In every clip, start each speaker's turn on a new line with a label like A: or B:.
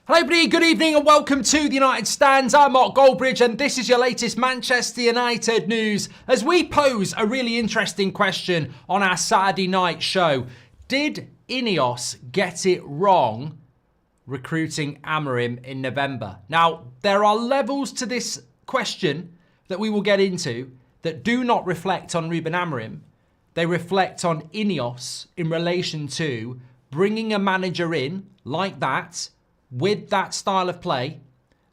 A: Hello everybody, good evening and welcome to the United Stands. I'm Mark Goldbridge and this is your latest Manchester United news as we pose a really interesting question on our Saturday night show. Did INEOS get it wrong recruiting Amoirm in November? Now, there are levels to this question that we will get into that do not reflect on Ruben Amorim. They reflect on INEOS in relation to bringing a manager in like that, with that style of play,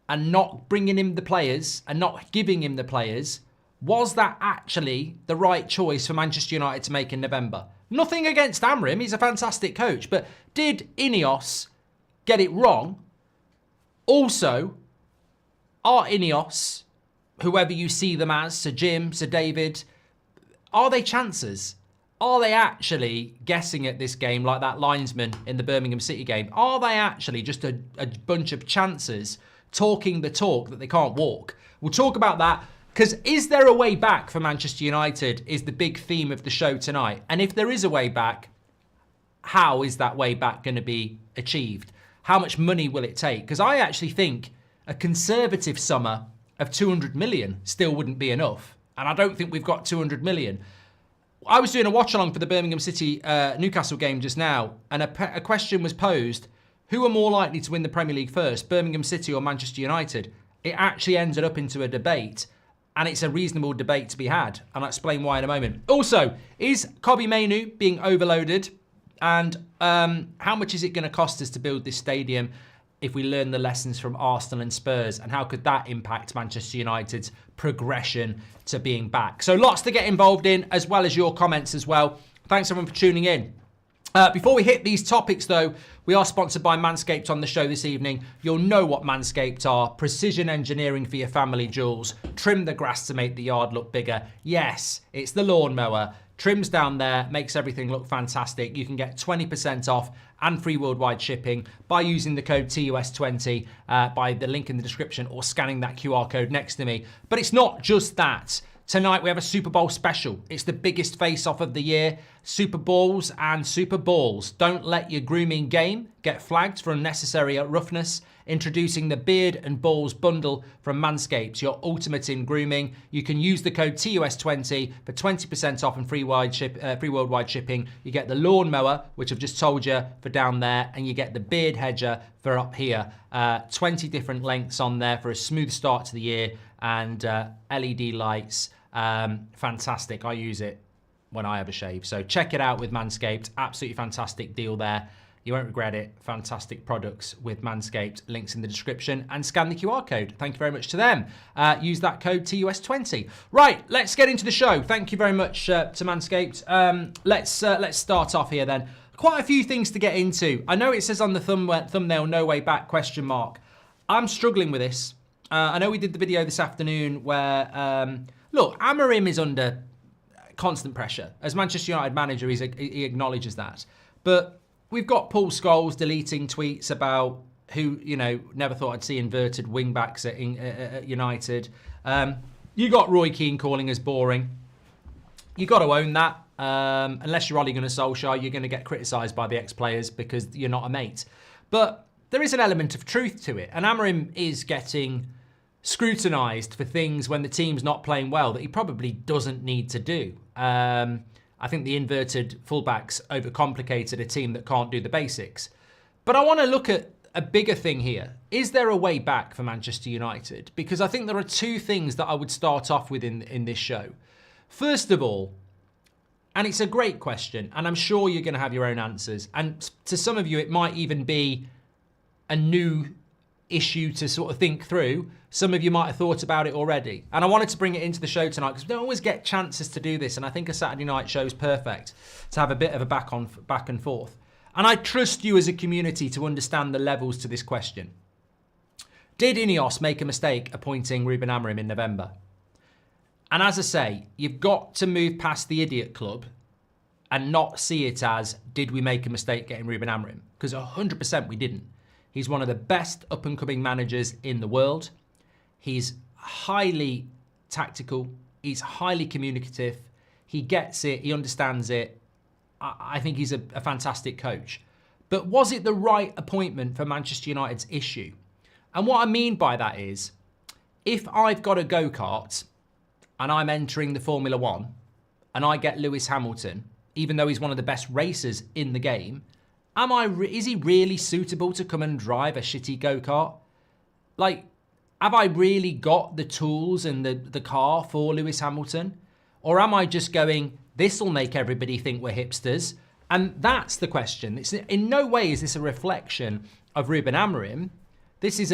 A: and not bringing him the players and not giving him the players. Was that actually the right choice for Manchester United to make in November? Nothing against Amorim, he's a fantastic coach, but did INEOS get it wrong? Also, are INEOS, whoever you see them as, Sir Jim, Sir David, are they chances? Are they actually guessing at this game like that linesman in the Birmingham City game? Are they actually just a bunch of chances talking the talk that they can't walk? We'll talk about that because is there a way back for Manchester United is the big theme of the show tonight. And if there is a way back, how is that way back going to be achieved? How much money will it take? Because I actually think a conservative summer of 200 million still wouldn't be enough. And I don't think we've got 200 million. I was doing a watch-along for the Birmingham City Newcastle game just now, and a question was posed, who are more likely to win the Premier League first, Birmingham City or Manchester United? It actually ended up into a debate, and it's a reasonable debate to be had, and I'll explain why in a moment. Also, is Kobbie Mainoo being overloaded? And how much is it going to cost us to build this stadium if we learn the lessons from Arsenal and Spurs? And how could that impact Manchester United's progression to being back? So lots to get involved in, as well as your comments as well. Thanks everyone for tuning in. Before we hit these topics though, we are sponsored by Manscaped on the show this evening. You'll know what Manscaped are. Precision engineering for your family jewels. Trim the grass to make the yard look bigger. Yes, it's the lawnmower. Trims down there, makes everything look fantastic. You can get 20% off and free worldwide shipping by using the code TUS20 by the link in the description or scanning that QR code next to me. But it's not just that. Tonight we have a Super Bowl special. It's the biggest face-off of the year. Super Bowls and Super Balls. Don't let your grooming game get flagged for unnecessary roughness. Introducing the Beard and Balls bundle from Manscaped, your ultimate in grooming. You can use the code TUS20 for 20% off and free worldwide shipping. You get the lawnmower, which I've just told you, for down there, and you get the beard hedger for up here. 20 different lengths on there for a smooth start to the year, and LED lights. Fantastic. I use it when I have a shave. So check it out with Manscaped. Absolutely fantastic deal there. You won't regret it. Fantastic products with Manscaped. Links in the description and scan the QR code. Thank you very much to them. Use that code TUS20. Right, let's get into the show. Thank you very much to Manscaped. Let's start off here then. Quite a few things to get into. I know it says on the thumbnail, no way back, question mark. I'm struggling with this. I know we did the video this afternoon where, look, Amorim is under constant pressure. As Manchester United manager, he acknowledges that. But we've got Paul Scholes deleting tweets about who, never thought I'd see inverted wing backs at United. You got Roy Keane calling us boring. You got to own that. Unless you're Ole Gunnar Solskjaer, you're going to get criticised by the ex-players because you're not a mate. But there is an element of truth to it. And Amorim is getting scrutinised for things when the team's not playing well that he probably doesn't need to do. I think the inverted fullbacks overcomplicated a team that can't do the basics. But I want to look at a bigger thing here. Is there a way back for Manchester United? Because I think there are two things that I would start off with in this show. First of all, and it's a great question, and I'm sure you're going to have your own answers. And to some of you, it might even be a new issue to sort of think through. Some of you might have thought about it already. And I wanted to bring it into the show tonight because we don't always get chances to do this. And I think a Saturday night show is perfect to have a bit of a back and forth. And I trust you as a community to understand the levels to this question. Did INEOS make a mistake appointing Ruben Amorim in November? And as I say, you've got to move past the idiot club and not see it as, did we make a mistake getting Ruben Amorim? Because 100% we didn't. He's one of the best up-and-coming managers in the world. He's highly tactical. He's highly communicative. He gets it. He understands it. I think he's a fantastic coach. But was it the right appointment for Manchester United's issue? And what I mean by that is, if I've got a go-kart and I'm entering the Formula One and I get Lewis Hamilton, even though he's one of the best racers in the game, is he really suitable to come and drive a shitty go-kart? Like, have I really got the tools and the car for Lewis Hamilton? Or am I just going, this will make everybody think we're hipsters? And that's the question. It's in no way is this a reflection of Ruben Amorim. This is,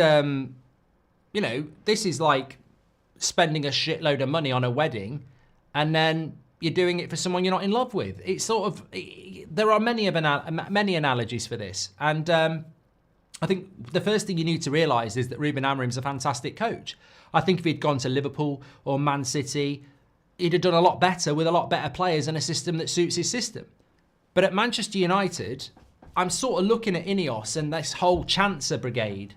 A: this is like spending a shitload of money on a wedding and then you're doing it for someone you're not in love with. It's sort of, there are many analogies for this. And I think the first thing you need to realise is that Ruben Amorim's a fantastic coach. I think if he'd gone to Liverpool or Man City, he'd have done a lot better with a lot better players and a system that suits his system. But at Manchester United, I'm sort of looking at INEOS and this whole Chancer brigade.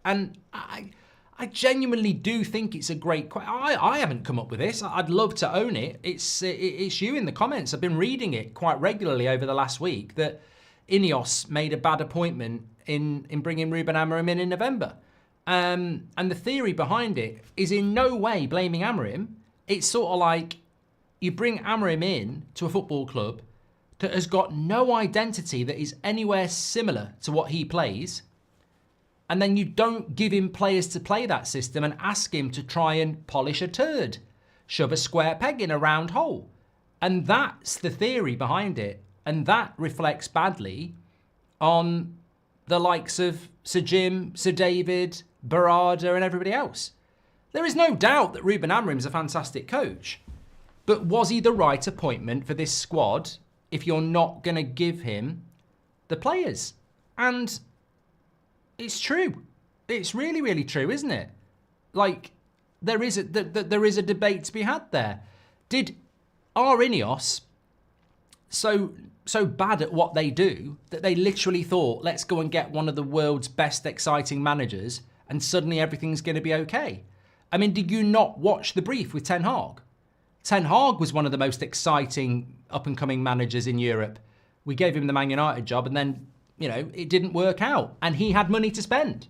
A: And I genuinely do think it's a great question. I haven't come up with this. I'd love to own it. It's you in the comments. I've been reading it quite regularly over the last week that INEOS made a bad appointment in bringing Ruben Amorim in November. And the theory behind it is in no way blaming Amorim. It's sort of like you bring Amorim in to a football club that has got no identity that is anywhere similar to what he plays. And then you don't give him players to play that system and ask him to try and polish a turd, shove a square peg in a round hole. And that's the theory behind it. And that reflects badly on the likes of Sir Jim, Sir David, Barada and everybody else. There is no doubt that Ruben Amorim's a fantastic coach. But was he the right appointment for this squad if you're not going to give him the players? And it's true. It's really, really true, isn't it? Like, there is a debate to be had there. Are INEOS so bad at what they do that they literally thought, let's go and get one of the world's best exciting managers and suddenly everything's going to be okay? I mean, did you not watch the brief with Ten Hag? Ten Hag was one of the most exciting up-and-coming managers in Europe. We gave him the Man United job and then, it didn't work out. And he had money to spend.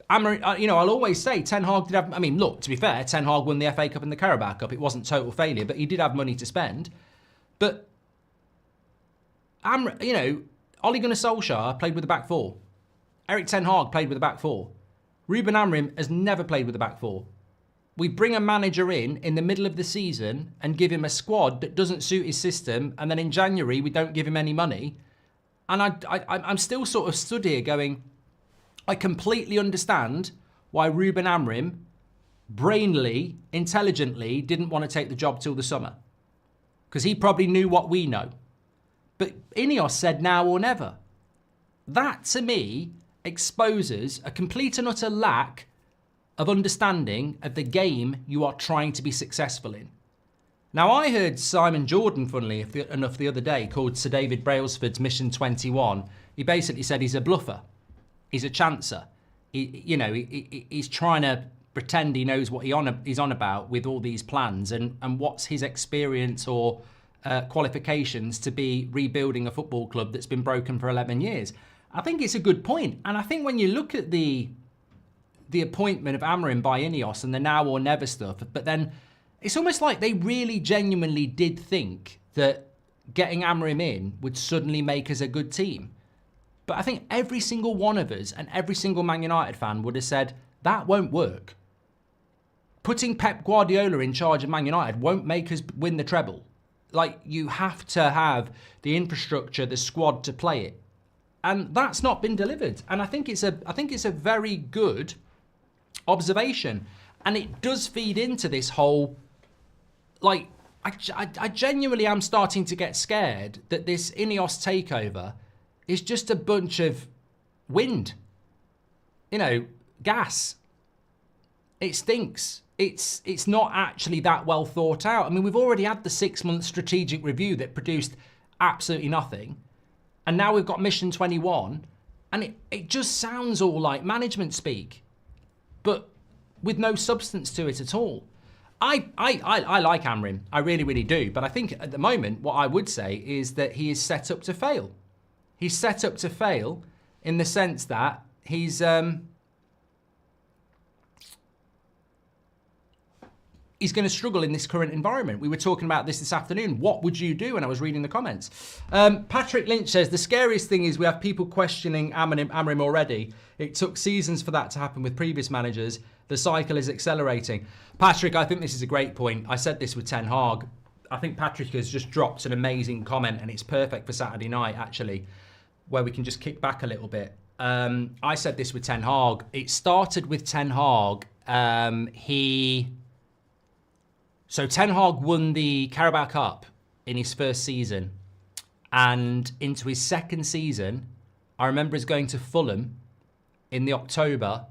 A: I'll always say Ten Hag did have... look, to be fair, Ten Hag won the FA Cup and the Carabao Cup. It wasn't total failure, but he did have money to spend. But, Ole Gunnar Solskjaer played with the back four. Erik Ten Hag played with the back four. Ruben Amorim has never played with the back four. We bring a manager in the middle of the season and give him a squad that doesn't suit his system, and then in January we don't give him any money. And I'm still sort of stood here going, I completely understand why Ruben Amorim, brainily, intelligently, didn't want to take the job till the summer. Because he probably knew what we know. But INEOS said now or never. That, to me, exposes a complete and utter lack of understanding of the game you are trying to be successful in. Now, I heard Simon Jordan, funnily enough, the other day, called Sir David Brailsford's Mission 21. He basically said he's a bluffer. He's a chancer. He's trying to pretend he knows what he's on about with all these plans and what's his experience or qualifications to be rebuilding a football club that's been broken for 11 years. I think it's a good point. And I think when you look at the appointment of Amorim by INEOS and the now or never stuff, but then it's almost like they really genuinely did think that getting Amorim in would suddenly make us a good team. But I think every single one of us and every single Man United fan would have said, that won't work. Putting Pep Guardiola in charge of Man United won't make us win the treble. Like, you have to have the infrastructure, the squad to play it. And that's not been delivered. And I think it's a very good observation. And it does feed into this whole, like, I genuinely am starting to get scared that this INEOS takeover is just a bunch of wind. Gas. It stinks. It's not actually that well thought out. I mean, we've already had the 6-month strategic review that produced absolutely nothing. And now we've got Mission 21. And it just sounds all like management speak, but with no substance to it at all. I like Amorim. I really, really do. But I think at the moment, what I would say is that he is set up to fail. He's set up to fail in the sense that he's going to struggle in this current environment. We were talking about this afternoon. What would you do? And I was reading the comments. Patrick Lynch says, the scariest thing is we have people questioning Amorim already. It took seasons for that to happen with previous managers. The cycle is accelerating. Patrick, I think this is a great point. I said this with Ten Hag. I think Patrick has just dropped an amazing comment, and it's perfect for Saturday night, actually, where we can just kick back a little bit. I said this with Ten Hag. It started with Ten Hag. So Ten Hag won the Carabao Cup in his first season. And into his second season, I remember us going to Fulham in the October,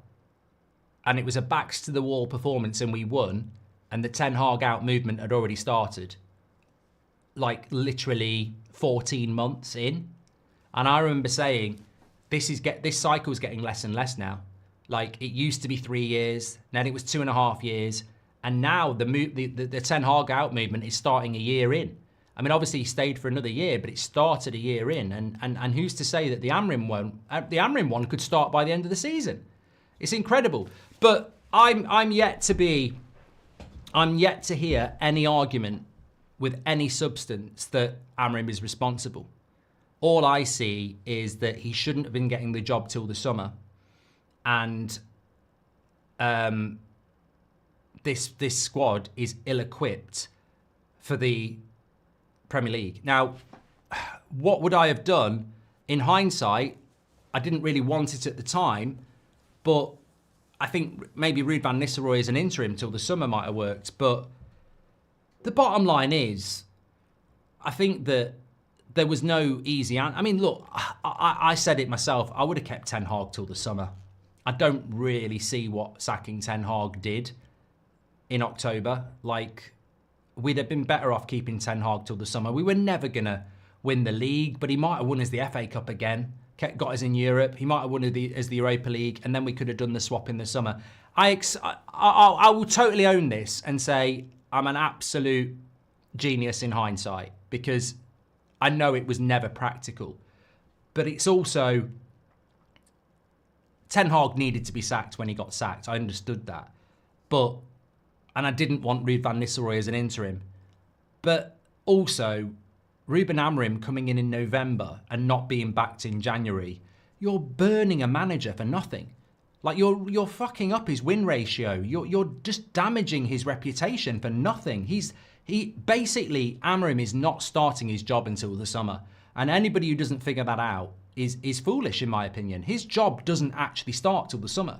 A: and it was a backs to the wall performance and we won, and the Ten Hag out movement had already started. Like literally 14 months in. And I remember saying, this cycle's getting less and less now. Like it used to be 3 years, then it was 2.5 years. And now the Ten Hag out movement is starting a year in. I mean, obviously he stayed for another year, but it started a year in. And who's to say that the Amorim one could start by the end of the season? It's incredible. But I'm yet to hear any argument with any substance that Amorim is responsible. All I see is that he shouldn't have been getting the job till the summer, and this squad is ill-equipped for the Premier League. Now, what would I have done? In hindsight, I didn't really want it at the time, but I think maybe Ruud van Nistelrooy as an interim till the summer might have worked. But the bottom line is, I think that there was no easy answer. I mean, look, I said it myself. I would have kept Ten Hag till the summer. I don't really see what sacking Ten Hag did in October. Like, we'd have been better off keeping Ten Hag till the summer. We were never going to win the league, but he might have won us the FA Cup again, got us in Europe. He might have won as the Europa League, and then we could have done the swap in the summer. I will totally own this and say I'm an absolute genius in hindsight, because I know it was never practical. But it's also, Ten Hag needed to be sacked when he got sacked. I understood that. And I didn't want Ruud van Nistelrooy as an interim. But also, Ruben Amorim coming in November and not being backed in January, you're burning a manager for nothing. Like, you're fucking up his win ratio. You're just damaging his reputation for nothing. Basically, Amorim is not starting his job until the summer. And anybody who doesn't figure that out is foolish, in my opinion. His job doesn't actually start till the summer.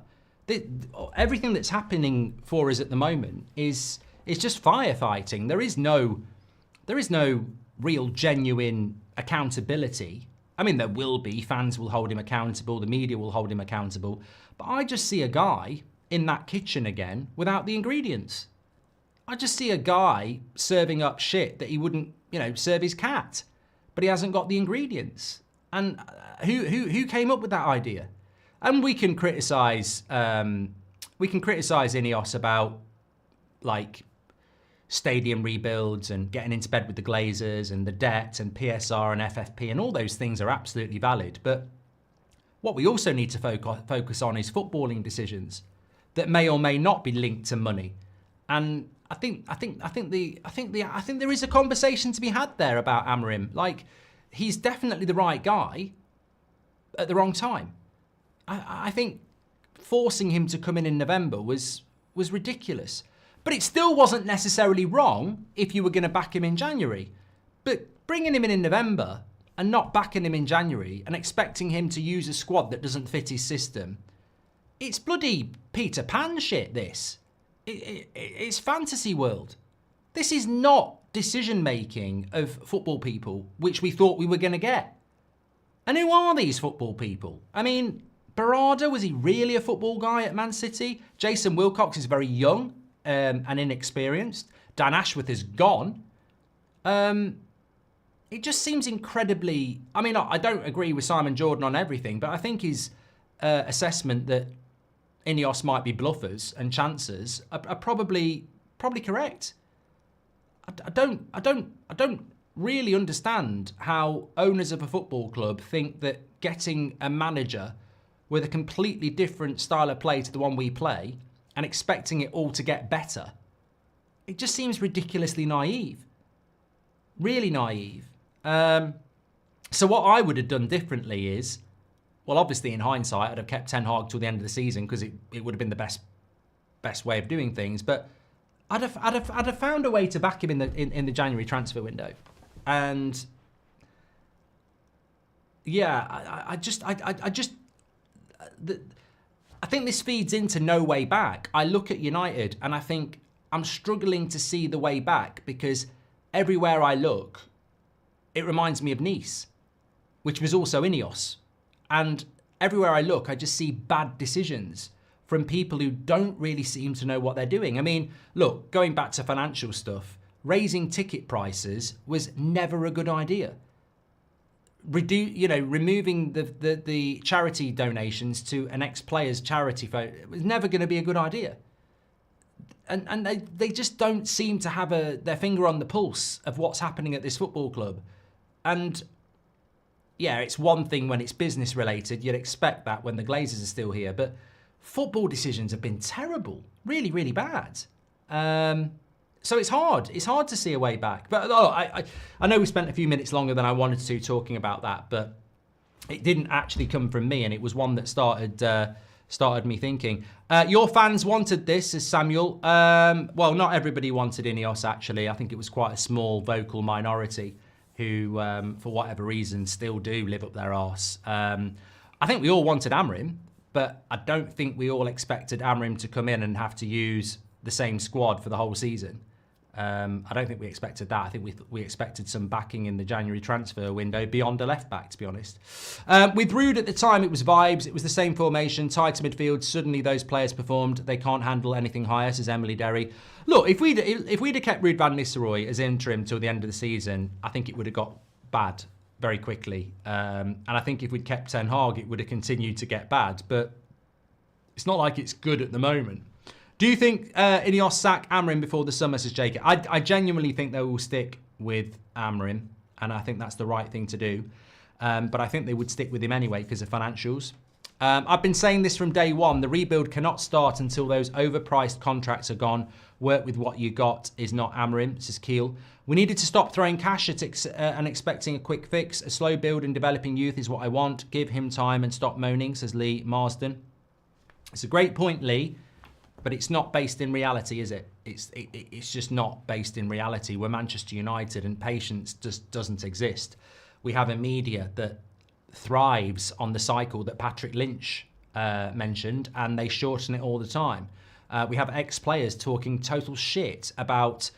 A: Everything that's happening for us at the moment is just firefighting. There is no real genuine accountability. I mean, there will be. Fans will hold him accountable. The media will hold him accountable. But I just see a guy in that kitchen again without the ingredients. I just see a guy serving up shit that he wouldn't, serve his cat. But he hasn't got the ingredients. And who came up with that idea? And we can criticize INEOS about, like, stadium rebuilds and getting into bed with the Glazers and the debt and PSR and FFP, and all those things are absolutely valid. But what we also need to focus on is footballing decisions that may or may not be linked to money. And I think there is a conversation to be had there about Amorim. Like, he's definitely the right guy at the wrong time. I think forcing him to come in November was ridiculous. But it still wasn't necessarily wrong if you were going to back him in January. But bringing him in November and not backing him in January and expecting him to use a squad that doesn't fit his system, it's bloody Peter Pan shit, this. It's fantasy world. This is not decision-making of football people, which we thought we were going to get. And who are these football people? I mean, Barada, was he really a football guy at Man City? Jason Wilcox is very young and inexperienced. Dan Ashworth is gone. It just seems incredibly... I mean, I don't agree with Simon Jordan on everything, but I think his assessment that INEOS might be bluffers and chancers are probably correct. I don't really understand how owners of a football club think that getting a manager with a completely different style of play to the one we play and expecting it all to get better, it just seems ridiculously naive. Really naive. So what I would have done differently is, well, obviously in hindsight, I'd have kept Ten Hag till the end of the season because it would have been the best way of doing things. But I'd have found a way to back him in the January transfer window. And yeah, I think this feeds into no way back. I look at United and I think I'm struggling to see the way back because everywhere I look, it reminds me of Nice, which was also INEOS. And everywhere I look, I just see bad decisions from people who don't really seem to know what they're doing. I mean, look, going back to financial stuff, raising ticket prices was never a good idea. Removing the charity donations to an ex-player's charity fund, it was never going to be a good idea. And they just don't seem to have their finger on the pulse of what's happening at this football club. And yeah, it's one thing when it's business related. You'd expect that when the Glazers are still here. But football decisions have been terrible. Really, really bad. So it's hard. It's hard to see a way back. But I know we spent a few minutes longer than I wanted to talking about that. But it didn't actually come from me. And it was one that started me thinking. Your fans wanted this, says Samuel. Well, not everybody wanted INEOS, actually. I think it was quite a small vocal minority who, for whatever reason, still do live up their arse. I think we all wanted Amorim, but I don't think we all expected Amorim to come in and have to use the same squad for the whole season. I don't think we expected that. I think we expected some backing in the January transfer window beyond a left back, to be honest. With Rude at the time, it was vibes. It was the same formation, tied to midfield. Suddenly those players performed. They can't handle anything higher, says Emily Derry. Look, if we'd have kept Ruud van Nistelrooy as interim till the end of the season, I think it would have got bad very quickly. And I think if we'd kept Ten Hag, it would have continued to get bad. But it's not like it's good at the moment. Do you think INEOS sack Amorim before the summer, says Jacob? I genuinely think they will stick with Amorim, and I think that's the right thing to do. But I think they would stick with him anyway because of financials. I've been saying this from day one. The rebuild cannot start until those overpriced contracts are gone. Work with what you got is not Amorim, says Keel. We needed to stop throwing cash at and expecting a quick fix. A slow build in developing youth is what I want. Give him time and stop moaning, says Lee Marsden. It's a great point, Lee. But it's not based in reality, is it? It's just not based in reality. We're Manchester United and patience just doesn't exist. We have a media that thrives on the cycle that Patrick Lynch mentioned, and they shorten it all the time. We have ex-players talking total shit about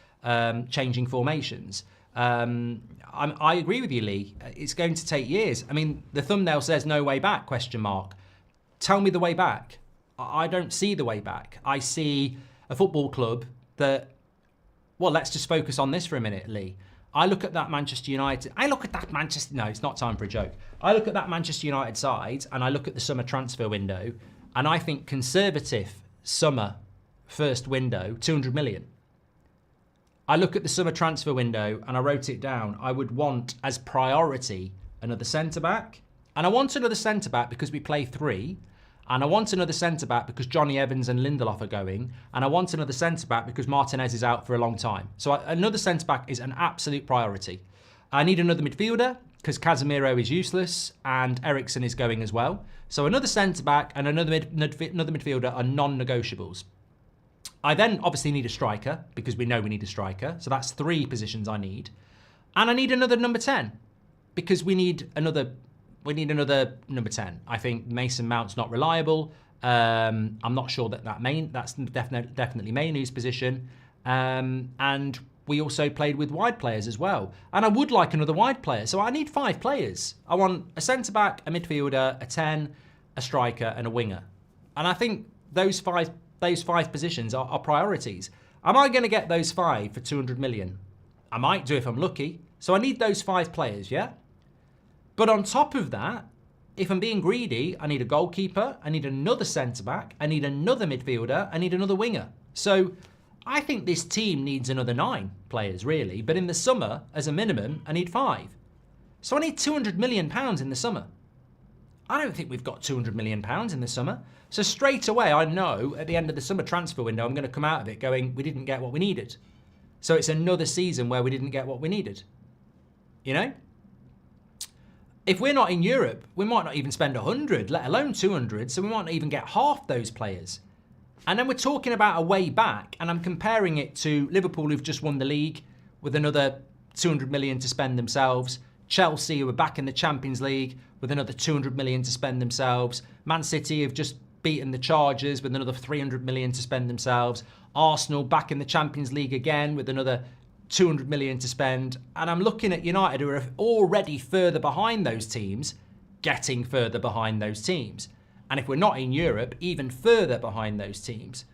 A: changing formations. I agree with you, Lee. It's going to take years. I mean, the thumbnail says no way back, question mark. Tell me the way back. I don't see the way back. I see a football club that, well, let's just focus on this for a minute, Lee. I look at that Manchester United. No, it's not time for a joke. I look at that Manchester United side and I look at the summer transfer window and I think conservative summer first window, 200 million. I look at the summer transfer window and I wrote it down. I would want as priority another centre-back. And I want another centre-back because we play three. And I want another centre-back because Johnny Evans and Lindelof are going. And I want another centre-back because Martinez is out for a long time. So another centre-back is an absolute priority. I need another midfielder because Casemiro is useless and Eriksen is going as well. So another centre-back and another midfielder are non-negotiables. I then obviously need a striker because we know we need a striker. So that's 3 positions I need. And I need another number 10 because we need another number 10. I think Mason Mount's not reliable. I'm not sure that's definitely Mainoo's position. And we also played with wide players as well. And I would like another wide player. So I need 5 players. I want a centre-back, a midfielder, a 10, a striker, and a winger. And I think those five positions are priorities. Am I going to get those 5 for 200 million? I might do if I'm lucky. So I need those 5 players, yeah? But on top of that, if I'm being greedy, I need a goalkeeper, I need another centre-back, I need another midfielder, I need another winger. So I think this team needs another 9 players, really. But in the summer, as a minimum, I need 5. So I need £200 million in the summer. I don't think we've got £200 million in the summer. So straight away, I know at the end of the summer transfer window, I'm going to come out of it going, we didn't get what we needed. So it's another season where we didn't get what we needed. You know? If we're not in Europe, we might not even spend 100, let alone 200. So we might not even get half those players. And then we're talking about a way back, and I'm comparing it to Liverpool, who've just won the league with another 200 million to spend themselves. Chelsea, who are back in the Champions League with another 200 million to spend themselves. Man City have just beaten the Chargers with another 300 million to spend themselves. Arsenal back in the Champions League again with another 200 million to spend. And I'm looking at United, who are already further behind those teams, getting further behind those teams. And if we're not in Europe, even further behind those teams.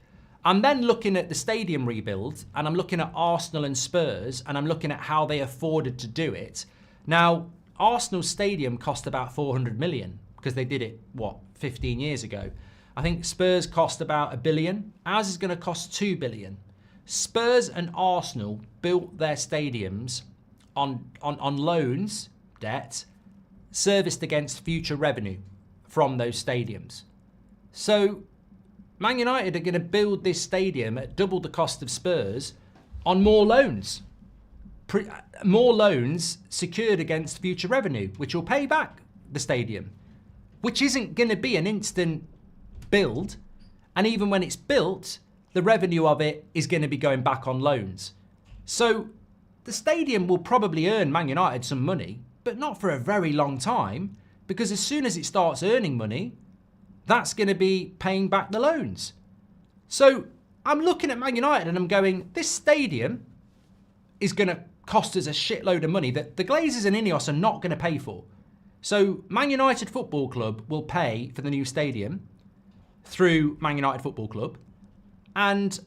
A: I'm then looking at the stadium rebuild, and I'm looking at Arsenal and Spurs, and I'm looking at how they afforded to do it. Now, Arsenal's stadium cost about 400 million because they did it, 15 years ago. I think Spurs cost about $1 billion. Ours is going to cost $2 billion. Spurs and Arsenal built their stadiums on loans, debt, serviced against future revenue from those stadiums. So Man United are going to build this stadium at double the cost of Spurs on more loans. More loans secured against future revenue, which will pay back the stadium, which isn't going to be an instant build. And even when it's built, the revenue of it is going to be going back on loans. So the stadium will probably earn Man United some money, but not for a very long time, because as soon as it starts earning money, that's going to be paying back the loans. So I'm looking at Man United and I'm going, this stadium is going to cost us a shitload of money that the Glazers and INEOS are not going to pay for. So Man United Football Club will pay for the new stadium through Man United Football Club. And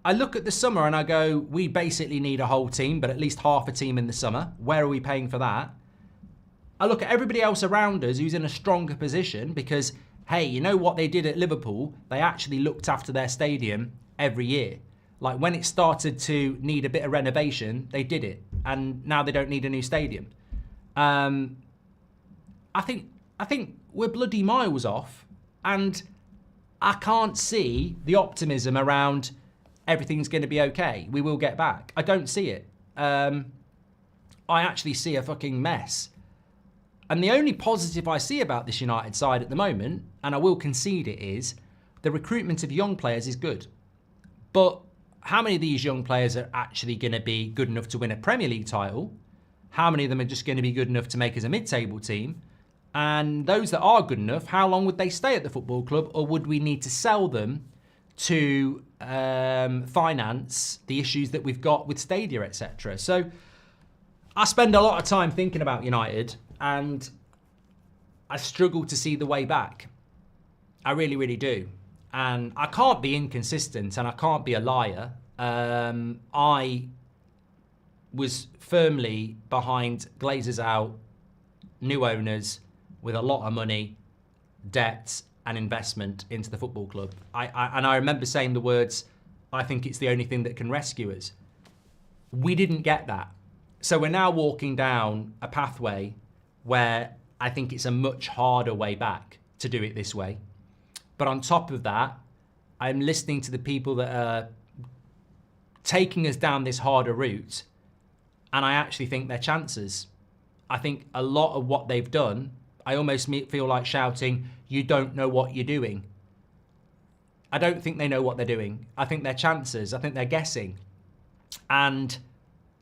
A: I look at the summer and I go, we basically need a whole team, but at least half a team in the summer. Where are we paying for that? I look at everybody else around us who's in a stronger position because, hey, you know what they did at Liverpool? They actually looked after their stadium every year. Like when it started to need a bit of renovation, they did it. And now they don't need a new stadium. I think we're bloody miles off. And I can't see the optimism around everything's going to be okay. We will get back. I don't see it. I actually see a fucking mess. And the only positive I see about this United side at the moment, and I will concede it, is the recruitment of young players is good. But how many of these young players are actually going to be good enough to win a Premier League title? How many of them are just going to be good enough to make us a mid-table team? And those that are good enough, how long would they stay at the football club? Or would we need to sell them to finance the issues that we've got with Stadia, etc.? So I spend a lot of time thinking about United, and I struggle to see the way back. I really, really do. And I can't be inconsistent and I can't be a liar. I was firmly behind Glazers out, new owners with a lot of money, debt and investment into the football club. I remember saying the words, I think it's the only thing that can rescue us. We didn't get that. So we're now walking down a pathway where I think it's a much harder way back to do it this way. But on top of that, I'm listening to the people that are taking us down this harder route, and I actually think their chances. I think a lot of what they've done, I almost feel like shouting, you don't know what you're doing. I don't think they know what they're doing. I think their chances, I think they're guessing. And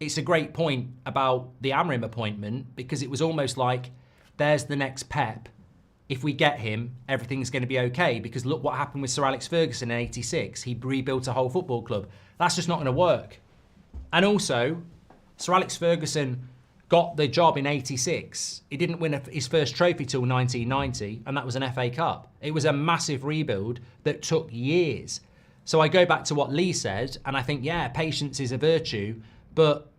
A: it's a great point about the Amoirm appointment, because it was almost like, there's the next Pep. If we get him, everything's going to be okay, because look what happened with Sir Alex Ferguson in '86. He rebuilt a whole football club. That's just not going to work. And also, Sir Alex Ferguson got the job in '86. He didn't win his first trophy till 1990, and that was an FA Cup. It was a massive rebuild that took years. So I go back to what Lee said, and I think, yeah, patience is a virtue, but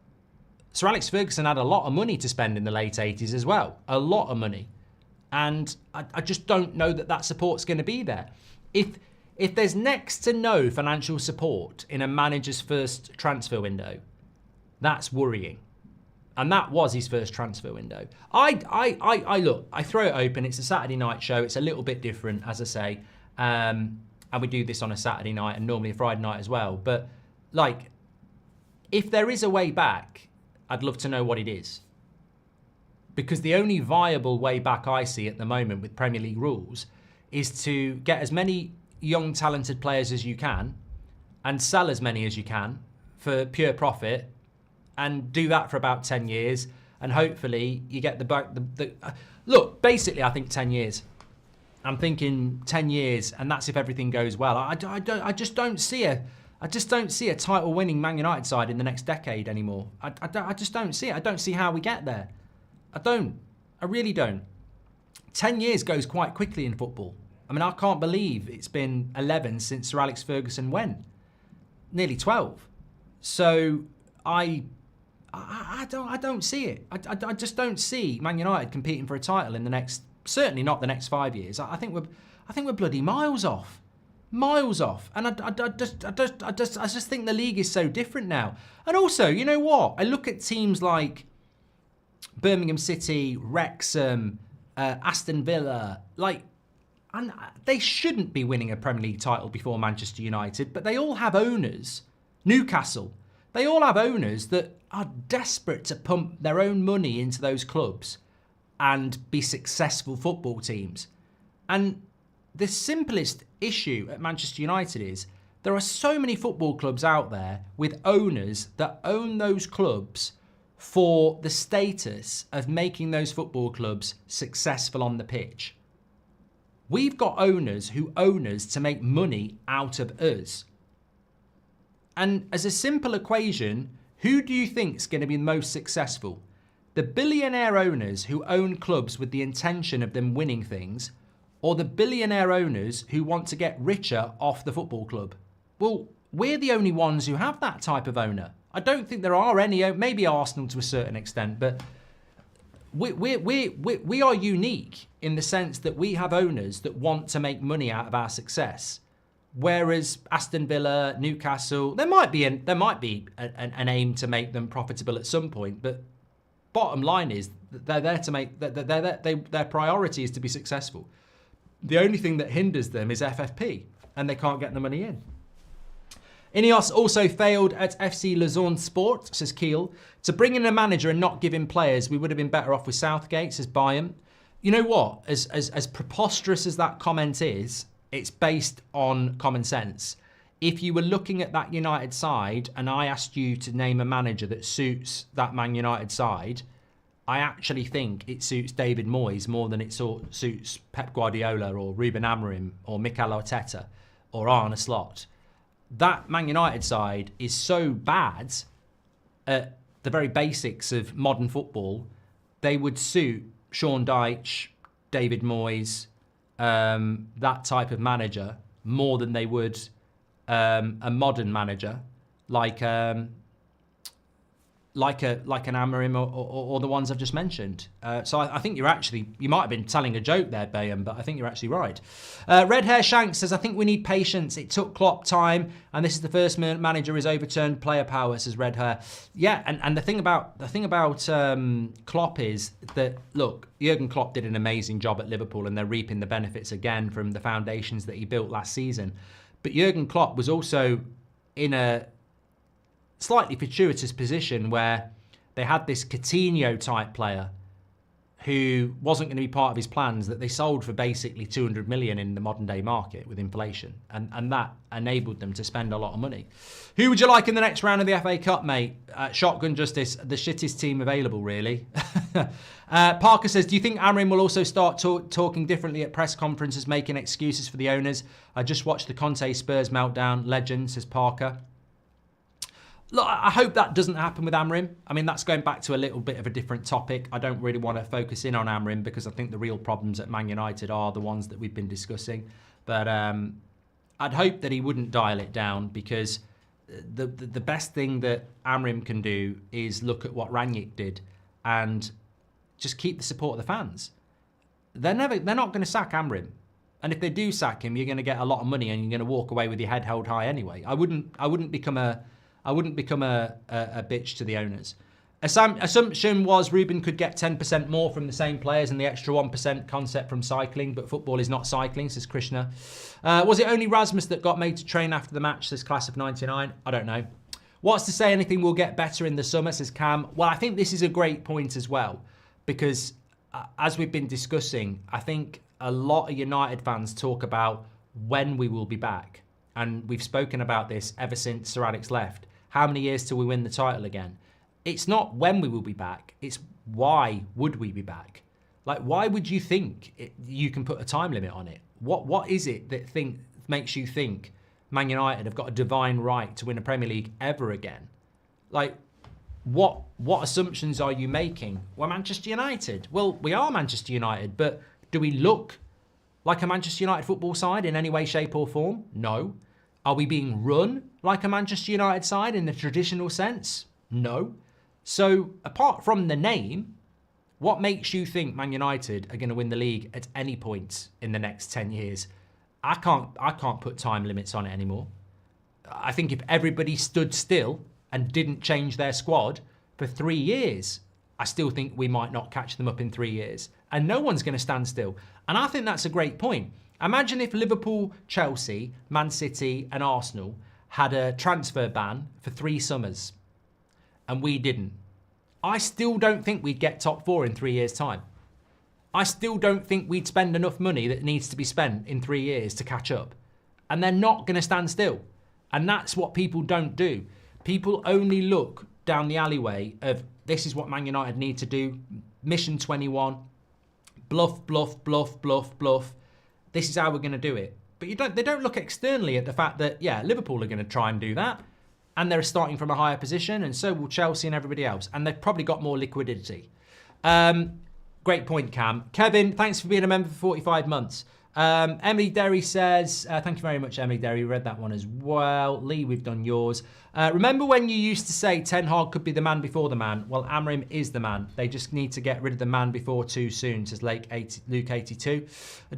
A: Sir Alex Ferguson had a lot of money to spend in the late 80s as well. A lot of money. And I just don't know that that support's going to be there. If if there's next to no financial support in a manager's first transfer window, that's worrying. And that was his first transfer window. I look, I throw it open. It's a Saturday night show. It's a little bit different, as I say. And we do this on a Saturday night and normally a Friday night as well. But like, if there is a way back, I'd love to know what it is. Because the only viable way back I see at the moment with Premier League rules is to get as many young, talented players as you can and sell as many as you can for pure profit and do that for about 10 years. And hopefully you get look, basically, I think 10 years. I'm thinking 10 years, and that's if everything goes well. I just don't see a title-winning Man United side in the next decade anymore. I just don't see it. I don't see how we get there. I really don't. 10 years goes quite quickly in football. I mean, I can't believe it's been 11 since Sir Alex Ferguson went. Nearly 12. So I don't see it. I just don't see Man United competing for a title in the next, certainly not the next 5 years. I think we're bloody miles off. Miles off. And I just think the league is so different now. And also, you know what? I look at teams like Birmingham City, Wrexham, Aston Villa, and they shouldn't be winning a Premier League title before Manchester United, but they all have owners. Newcastle, they all have owners that are desperate to pump their own money into those clubs and be successful football teams. And the simplest issue at Manchester United is there are so many football clubs out there with owners that own those clubs for the status of making those football clubs successful on the pitch. We've got owners who own us to make money out of us. And as a simple equation, who do you think is going to be the most successful? The billionaire owners who own clubs with the intention of them winning things, or the billionaire owners who want to get richer off the football club? Well, we're the only ones who have that type of owner. I don't think there are any, maybe Arsenal to a certain extent, but we are unique in the sense that we have owners that want to make money out of our success. Whereas Aston Villa, Newcastle, there might be an aim to make them profitable at some point, but bottom line is they're there to make their priority is to be successful. The only thing that hinders them is FFP, and they can't get the money in. INEOS also failed at FC Lausanne Sport, says Kiel. To bring in a manager and not give him players, we would have been better off with Southgate, says Bayern. You know what? As preposterous as that comment is, it's based on common sense. If you were looking at that United side and I asked you to name a manager that suits that Man United side, I actually think it suits David Moyes more than it suits Pep Guardiola or Ruben Amorim or Mikel Arteta or Arne Slot. That Man United side is so bad at the very basics of modern football, they would suit Sean Dyche, David Moyes, that type of manager more than they would a modern manager like an Amorim or the ones I've just mentioned. So I think you might have been telling a joke there, Bayern, but I think you're actually right. Red Hair Shanks says, I think we need patience. It took Klopp time, and this is the first manager who's overturned player power, says Red Hair. Yeah, and the thing about Klopp is that, look, Jurgen Klopp did an amazing job at Liverpool, and they're reaping the benefits again from the foundations that he built last season. But Jurgen Klopp was also in a slightly fortuitous position where they had this Coutinho type player who wasn't going to be part of his plans that they sold for basically 200 million in the modern day market with inflation. And that enabled them to spend a lot of money. Who would you like in the next round of the FA Cup, mate? Shotgun Justice, the shittest team available, really. Parker says, do you think Amorim will also start talking differently at press conferences, making excuses for the owners? I just watched the Conte Spurs meltdown. Legend, says Parker. Look, I hope that doesn't happen with Amorim. I mean, that's going back to a little bit of a different topic. I don't really want to focus in on Amorim because I think the real problems at Man United are the ones that we've been discussing. But I'd hope that he wouldn't dial it down because the best thing that Amorim can do is look at what Rangnick did and just keep the support of the fans. They're not going to sack Amorim. And if they do sack him, you're going to get a lot of money and you're going to walk away with your head held high anyway. I wouldn't become a bitch to the owners. Assumption was Ruben could get 10% more from the same players and the extra 1% concept from cycling, but football is not cycling, says Krishna. Was it only Rasmus that got made to train after the match, says Class of 99? I don't know. What's to say anything will get better in the summer, says Cam? Well, I think this is a great point as well, because as we've been discussing, I think a lot of United fans talk about when we will be back. And we've spoken about this ever since Sir Alex left. How many years till we win the title again? It's not when we will be back, it's why would we be back? Like, why would you think you can put a time limit on it? What is it that makes you think Man United have got a divine right to win a Premier League ever again? Like, what assumptions are you making? We're Manchester United. Well, we are Manchester United, but do we look like a Manchester United football side in any way, shape or form? No. Are we being run like a Manchester United side in the traditional sense? No. So apart from the name, what makes you think Man United are going to win the league at any point in the next 10 years? I can't put time limits on it anymore. I think if everybody stood still and didn't change their squad for 3 years, I still think we might not catch them up in 3 years. And no one's going to stand still. And I think that's a great point. Imagine if Liverpool, Chelsea, Man City and Arsenal had a transfer ban for 3 summers and we didn't. I still don't think we'd get top 4 in 3 years' time. I still don't think we'd spend enough money that needs to be spent in 3 years to catch up. And they're not going to stand still. And that's what people don't do. People only look down the alleyway of this is what Man United need to do. Mission 21. Bluff, bluff, bluff, bluff, bluff. This is how we're going to do it. But they don't look externally at the fact that, yeah, Liverpool are going to try and do that. And they're starting from a higher position, and so will Chelsea and everybody else. And they've probably got more liquidity. Great point, Cam. Kevin, thanks for being a member for 45 months. Emily Derry says, thank you very much, Emily Derry. We read that one as well. Lee, we've done yours. Remember when you used to say Ten Hag could be the man before the man? Well, Amorim is the man. They just need to get rid of the man before too soon, says Luke 82.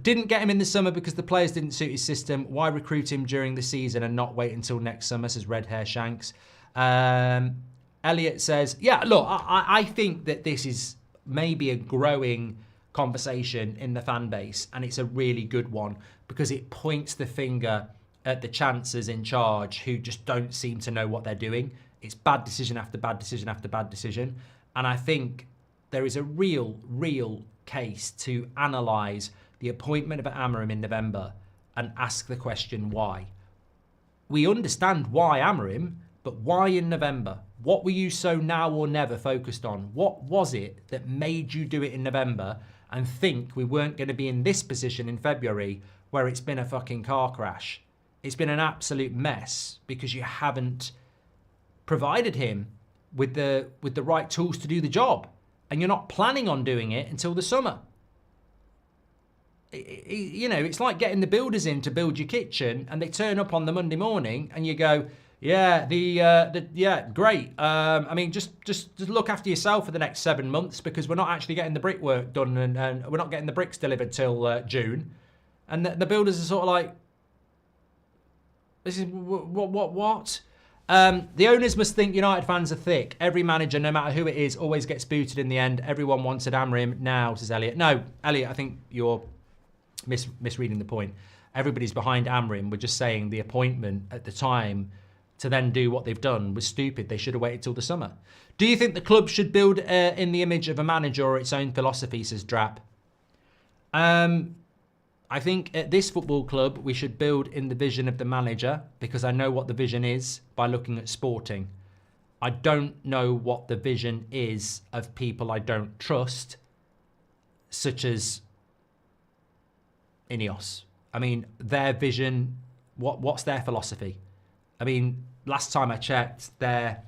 A: Didn't get him in the summer because the players didn't suit his system. Why recruit him during the season and not wait until next summer, says Red Hair Shanks. Elliot says, yeah, look, I think that this is maybe a growing conversation in the fan base, and it's a really good one because it points the finger at the chancellors in charge who just don't seem to know what they're doing. It's bad decision after bad decision after bad decision, and I think there is a real case to analyse the appointment of Amorim in November and ask the question why. We understand why Amorim, but why in November? What were you so now or never focused on? What was it that made you do it in November and think we weren't going to be in this position in February where it's been a fucking car crash? It's been an absolute mess because you haven't provided him with the right tools to do the job, and you're not planning on doing it until the summer. You know, it's like getting the builders in to build your kitchen, and they turn up on the Monday morning, and you go, yeah, yeah, great. I mean, just look after yourself for the next 7 months because we're not actually getting the brickwork done, and we're not getting the bricks delivered till June, and the builders are sort of like, this is what? The owners must think United fans are thick. Every manager, no matter who it is, always gets booted in the end. Everyone wanted Amorim now, says Elliot. No, Elliot, I think you're misreading the point. Everybody's behind Amorim. We're just saying the appointment at the time to then do what they've done was stupid. They should have waited till the summer. Do you think the club should build in the image of a manager or its own philosophy, says Drap? I think at this football club, we should build in the vision of the manager because I know what the vision is by looking at Sporting. I don't know what the vision is of people I don't trust, such as INEOS. I mean, their vision, what's their philosophy? I mean, last time I checked, their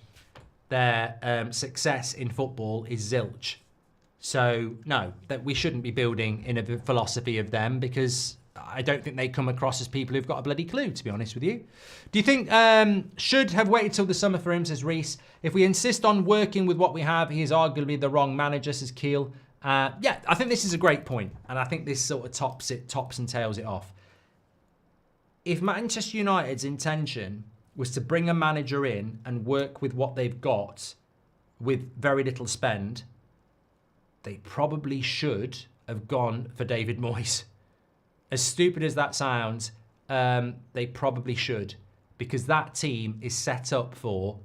A: success in football is zilch. So, no, that we shouldn't be building in a philosophy of them because I don't think they come across as people who've got a bloody clue, to be honest with you. Do you think should have waited till the summer for him, says Reese? If we insist on working with what we have, he is arguably the wrong manager, says Keel. Yeah, I think this is a great point, and I think this sort of tops and tails it off. If Manchester United's intention was to bring a manager in and work with what they've got with very little spend, they probably should have gone for David Moyes. As stupid as that sounds, they probably should, because that team is set up for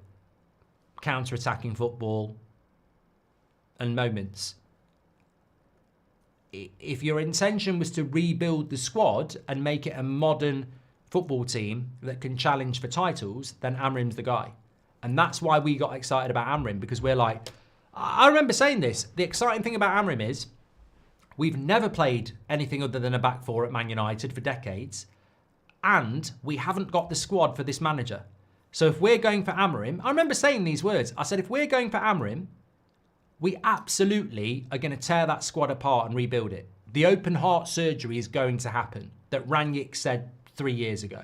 A: counter-attacking football and moments. If your intention was to rebuild the squad and make it a modern football team that can challenge for titles, then Amorim's the guy. And that's why we got excited about Amorim, because we're like, I remember saying this, the exciting thing about Amorim is we've never played anything other than a back four at Man United for decades, and we haven't got the squad for this manager. So if we're going for Amorim, I remember saying these words, I said, if we're going for Amorim, we absolutely are going to tear that squad apart and rebuild it. The open heart surgery is going to happen that Rangnick said 3 years ago.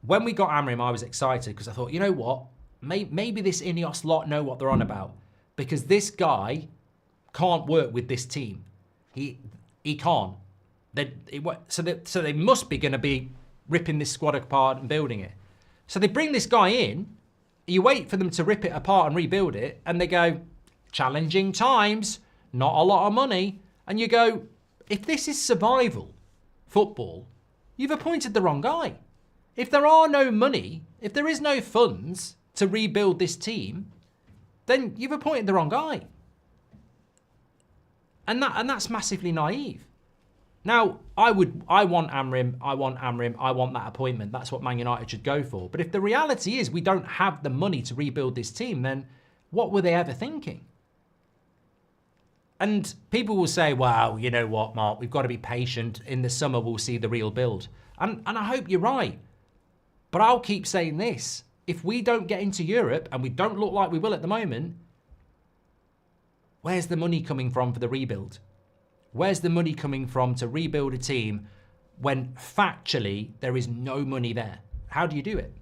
A: When we got Amorim, I was excited because I thought, you know what? Maybe this INEOS lot know what they're on about, because this guy can't work with this team. He can't. So they must be going to be ripping this squad apart and building it. So they bring this guy in, you wait for them to rip it apart and rebuild it, and they go, challenging times, not a lot of money. And you go, if this is survival football, you've appointed the wrong guy. If there are no money, if there is no funds to rebuild this team, then you've appointed the wrong guy. And that's massively naive. Now, I want Amorim, I want that appointment. That's what Man United should go for. But if the reality is we don't have the money to rebuild this team, then what were they ever thinking? And people will say, well, you know what, Mark, we've got to be patient. In the summer, we'll see the real build. And I hope you're right. But I'll keep saying this. If we don't get into Europe, and we don't look like we will at the moment, where's the money coming from for the rebuild? Where's the money coming from to rebuild a team when factually there is no money there? How do you do it?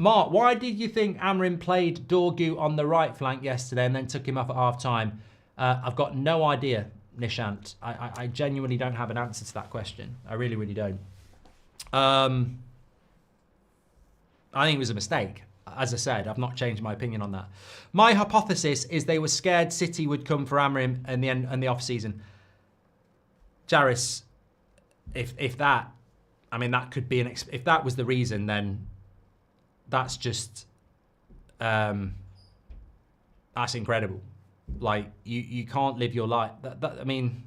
A: Mark, why did you think Amorim played Dorgu on the right flank yesterday and then took him off at half-time? I've got no idea, Nishant. I genuinely don't have an answer to that question. I really, really don't. I think it was a mistake. As I said, I've not changed my opinion on that. My hypothesis is they were scared City would come for Amorim in the off-season. Jaris, if that, I mean, that could be if that was the reason, then that's just, that's incredible. Like, you can't live your life. I mean,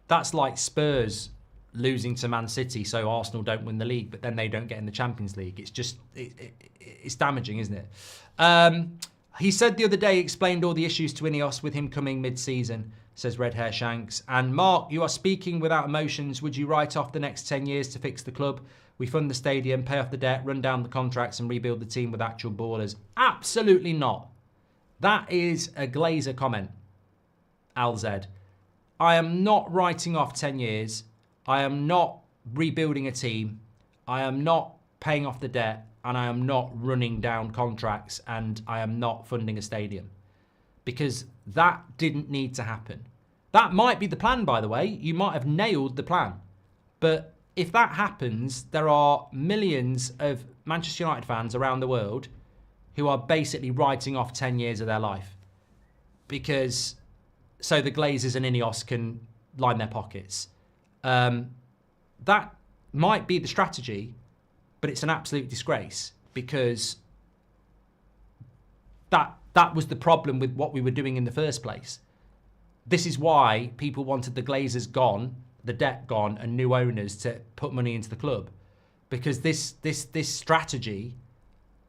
A: that's like Spurs losing to Man City so Arsenal don't win the league, but then they don't get in the Champions League. It's just, it's damaging, isn't it? He said the other day, he explained all the issues to INEOS with him coming mid-season, says Red Hair Shanks. And Mark, you are speaking without emotions. Would you write off the next 10 years to fix the club? We fund the stadium, pay off the debt, run down the contracts and rebuild the team with actual ballers. Absolutely not. That is a Glazer comment, Al-Z. I am not writing off 10 years. I am not rebuilding a team. I am not paying off the debt. And I am not running down contracts. And I am not funding a stadium. Because that didn't need to happen. That might be the plan, by the way. You might have nailed the plan. But if that happens, there are millions of Manchester United fans around the world who are basically writing off 10 years of their life. Because so the Glazers and INEOS can line their pockets. That might be the strategy, but it's an absolute disgrace because that was the problem with what we were doing in the first place. This is why people wanted the Glazers gone, the debt gone, and new owners to put money into the club. Because this strategy,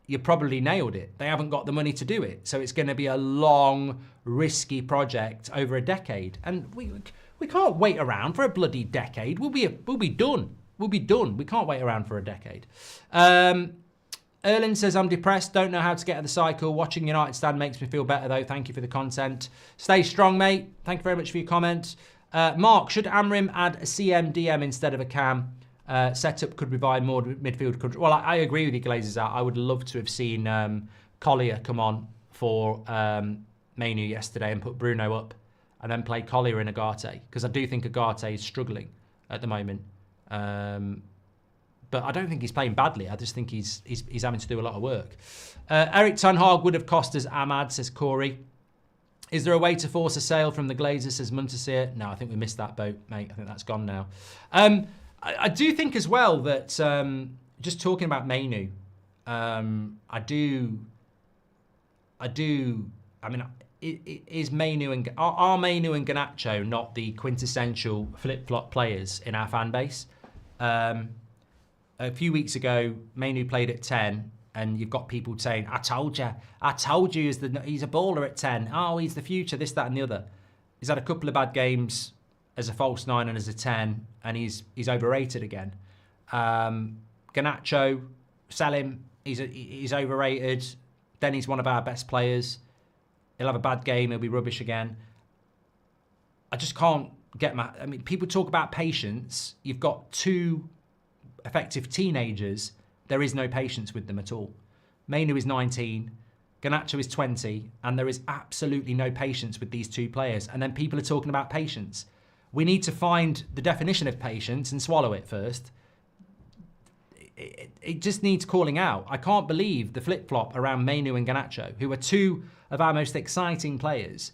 A: you probably nailed it. They haven't got the money to do it. So it's going to be a long, risky project over a decade. And we can't wait around for a bloody decade. We'll be done. We'll be done. We can't wait around for a decade. Erlin says, I'm depressed. Don't know how to get out of the cycle. Watching United stand makes me feel better, though. Thank you for the content. Stay strong, mate. Thank you very much for your comment. Mark, should Amorim add a CM-DM instead of a cam? Setup could provide more midfield control. Well, I agree with you, Glazers out. I would love to have seen Collier come on for Manu yesterday and put Bruno up and then played Collier and Agate, because I do think Agate is struggling at the moment. But I don't think he's playing badly. I just think he's having to do a lot of work. Eric Ten Hag would have cost us Ahmad, says Corey. Is there a way to force a sale from the Glazers, says Muntasir? No, I think we missed that boat, mate. I think that's gone now. I do think as well that, just talking about Manu, I mean, is Manu and are Manu and Garnacho not the quintessential flip-flop players in our fan base? A few weeks ago, Manu played at 10, and you've got people saying, I told you he's a baller at 10. Oh, he's the future, this, that, and the other. He's had a couple of bad games as a false 9 and as a 10, and he's overrated again. Garnacho, sell him. He's overrated. Then he's one of our best players. He'll have a bad game. He'll be rubbish again. I just can't get my... I mean, people talk about patience. You've got 2 effective teenagers. There is no patience with them at all. Manu is 19. Garnacho is 20. And there is absolutely no patience with these 2 players. And then people are talking about patience. We need to find the definition of patience and swallow it first. It just needs calling out. I can't believe the flip-flop around Manu and Garnacho, who are 2 of our most exciting players,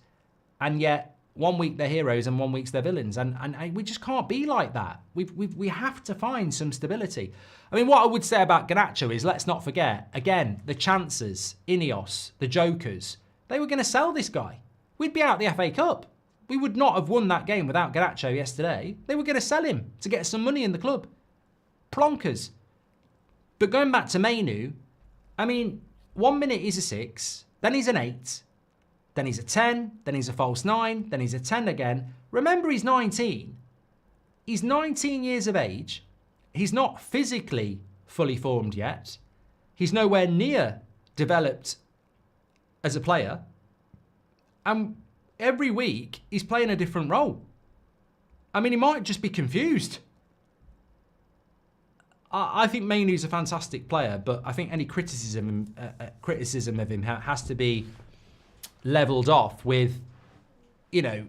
A: and yet one week they're heroes and one week they're villains, and we just can't be like that. We have to find some stability. I mean, what I would say about Garnacho is, let's not forget, again, the chances, INEOS, the Jokers, they were going to sell this guy. We'd be out the FA Cup. We would not have won that game without Garnacho yesterday. They were going to sell him to get some money in the club. Plonkers. But going back to Manu, I mean, 1 minute he's a 6, then he's an 8, then he's a 10, then he's a false 9, then he's a 10 again. Remember, he's 19. He's 19 years of age. He's not physically fully formed yet. He's nowhere near developed as a player. And every week, he's playing a different role. I mean, he might just be confused. I think Manu's a fantastic player, but I think any criticism of him has to be levelled off with, you know,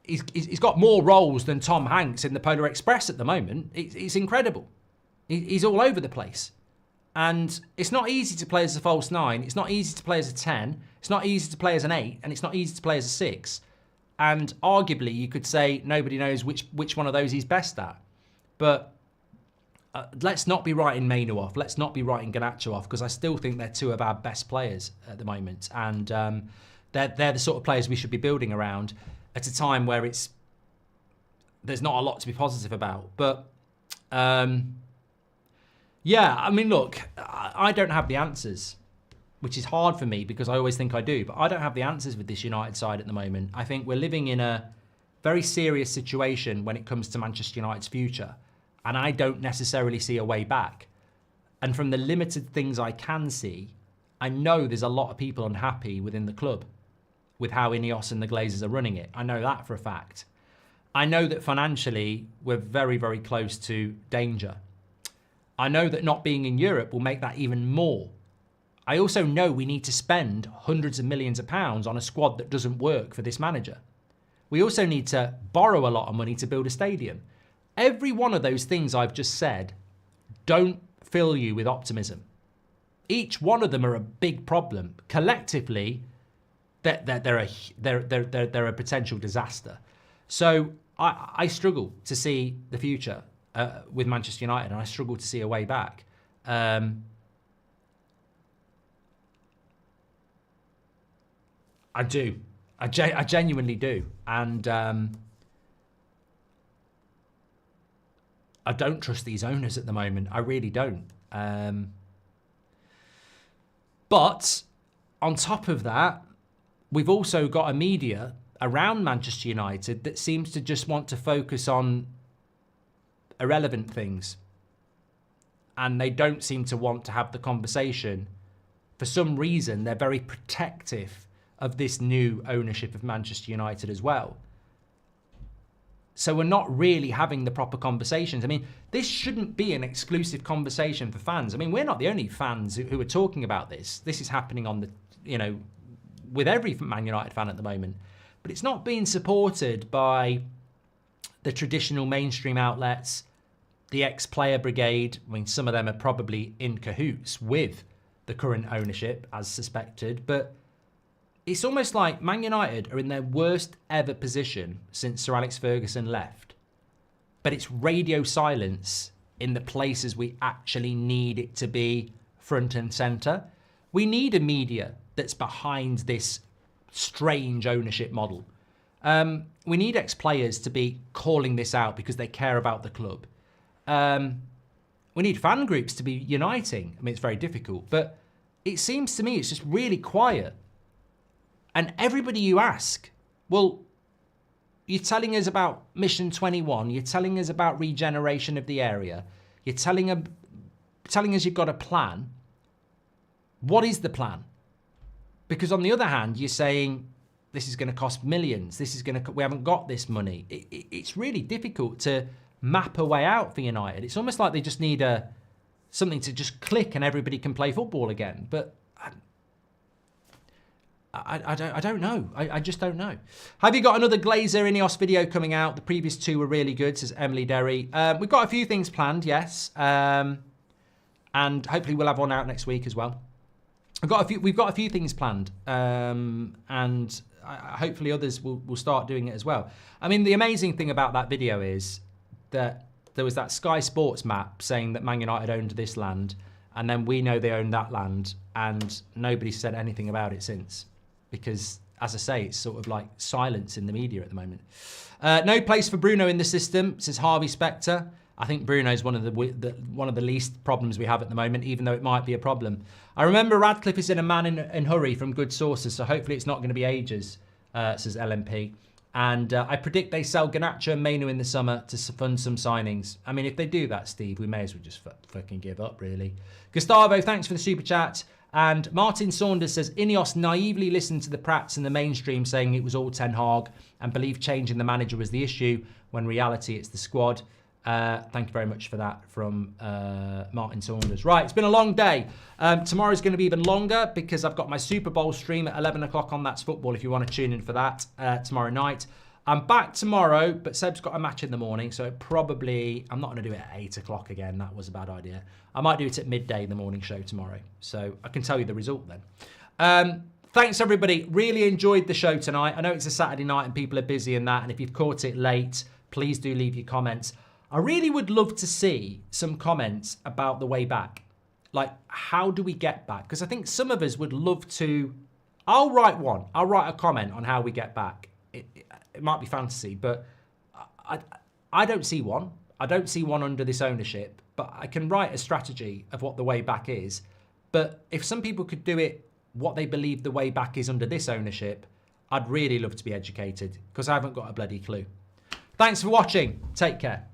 A: he's got more roles than Tom Hanks in the Polar Express at the moment. It's incredible. He's all over the place. And it's not easy to play as a false 9. It's not easy to play as a 10. It's not easy to play as an 8. And it's not easy to play as a 6. And arguably, you could say nobody knows which one of those he's best at. But let's not be writing Manu off. Let's not be writing Garnacho off, because I still think they're 2 of our best players at the moment. And they're the sort of players we should be building around at a time where there's not a lot to be positive about. But yeah, I mean, look, I don't have the answers, which is hard for me because I always think I do. But I don't have the answers with this United side at the moment. I think we're living in a very serious situation when it comes to Manchester United's future. And I don't necessarily see a way back. And from the limited things I can see, I know there's a lot of people unhappy within the club with how INEOS and the Glazers are running it. I know that for a fact. I know that financially, we're very, very close to danger. I know that not being in Europe will make that even more. I also know we need to spend hundreds of millions of pounds on a squad that doesn't work for this manager. We also need to borrow a lot of money to build a stadium. Every one of those things I've just said don't fill you with optimism. Each one of them are a big problem. Collectively, they're a potential disaster. So I struggle to see the future with Manchester United, and I struggle to see a way back. I do. I genuinely do. And I don't trust these owners at the moment. I really don't. But on top of that, we've also got a media around Manchester United that seems to just want to focus on irrelevant things. And they don't seem to want to have the conversation. For some reason, they're very protective of this new ownership of Manchester United as well. So we're not really having the proper conversations. I mean, this shouldn't be an exclusive conversation for fans. I mean, we're not the only fans who are talking about this. This is happening on the, with every Man United fan at the moment. But it's not being supported by the traditional mainstream outlets, the ex-player brigade. I mean, some of them are probably in cahoots with the current ownership, as suspected. But it's almost like Man United are in their worst ever position since Sir Alex Ferguson left. But it's radio silence in the places we actually need it to be front and centre. We need a media that's behind this strange ownership model. We need ex-players to be calling this out because they care about the club. We need fan groups to be uniting. I mean, it's very difficult, but it seems to me it's just really quiet. And everybody you ask, well, you're telling us about Mission 21. You're telling us about regeneration of the area. You're telling us you've got a plan. What is the plan? Because on the other hand, you're saying this is going to cost millions. We haven't got this money. It's really difficult to map a way out for United. It's almost like they just need something to just click and everybody can play football again. But I don't know. I just don't know. Have you got another Glazer INEOS video coming out? The previous two were really good, says Emily Derry. We've got a few things planned, yes. And hopefully we'll have one out next week as well. We've got a few things planned. And hopefully others will start doing it as well. I mean, the amazing thing about that video is that there was that Sky Sports map saying that Man United owned this land. And then we know they own that land. And nobody's said anything about it since. Because, as I say, it's sort of like silence in the media at the moment. No place for Bruno in the system, says Harvey Specter. I think Bruno's one of the least problems we have at the moment, even though it might be a problem. I remember Radcliffe is in a man in hurry from good sources, so hopefully it's not going to be ages, says LMP. And I predict they sell Garnacho and Mainu in the summer to fund some signings. I mean, if they do that, Steve, we may as well just fucking give up, really. Gustavo, thanks for the super chat. And Martin Saunders says, INEOS naively listened to the Pratts in the mainstream saying it was all Ten Hag and believed changing the manager was the issue, when reality it's the squad. Thank you very much for that from Martin Saunders. Right, it's been a long day. Tomorrow's going to be even longer because I've got my Super Bowl stream at 11 o'clock on That's Football if you want to tune in for that tomorrow night. I'm back tomorrow, but Seb's got a match in the morning, so I'm not going to do it at 8 o'clock again. That was a bad idea. I might do it at midday, the morning show tomorrow. So I can tell you the result then. Thanks, everybody. Really enjoyed the show tonight. I know it's a Saturday night and people are busy and that, and if you've caught it late, please do leave your comments. I really would love to see some comments about the way back. Like, how do we get back? Because I think some of us would love to... I'll write a comment on how we get back. It might be fantasy, but I don't see one. I don't see one under this ownership, but I can write a strategy of what the way back is. But if some people could do it, what they believe the way back is under this ownership, I'd really love to be educated because I haven't got a bloody clue. Thanks for watching. Take care.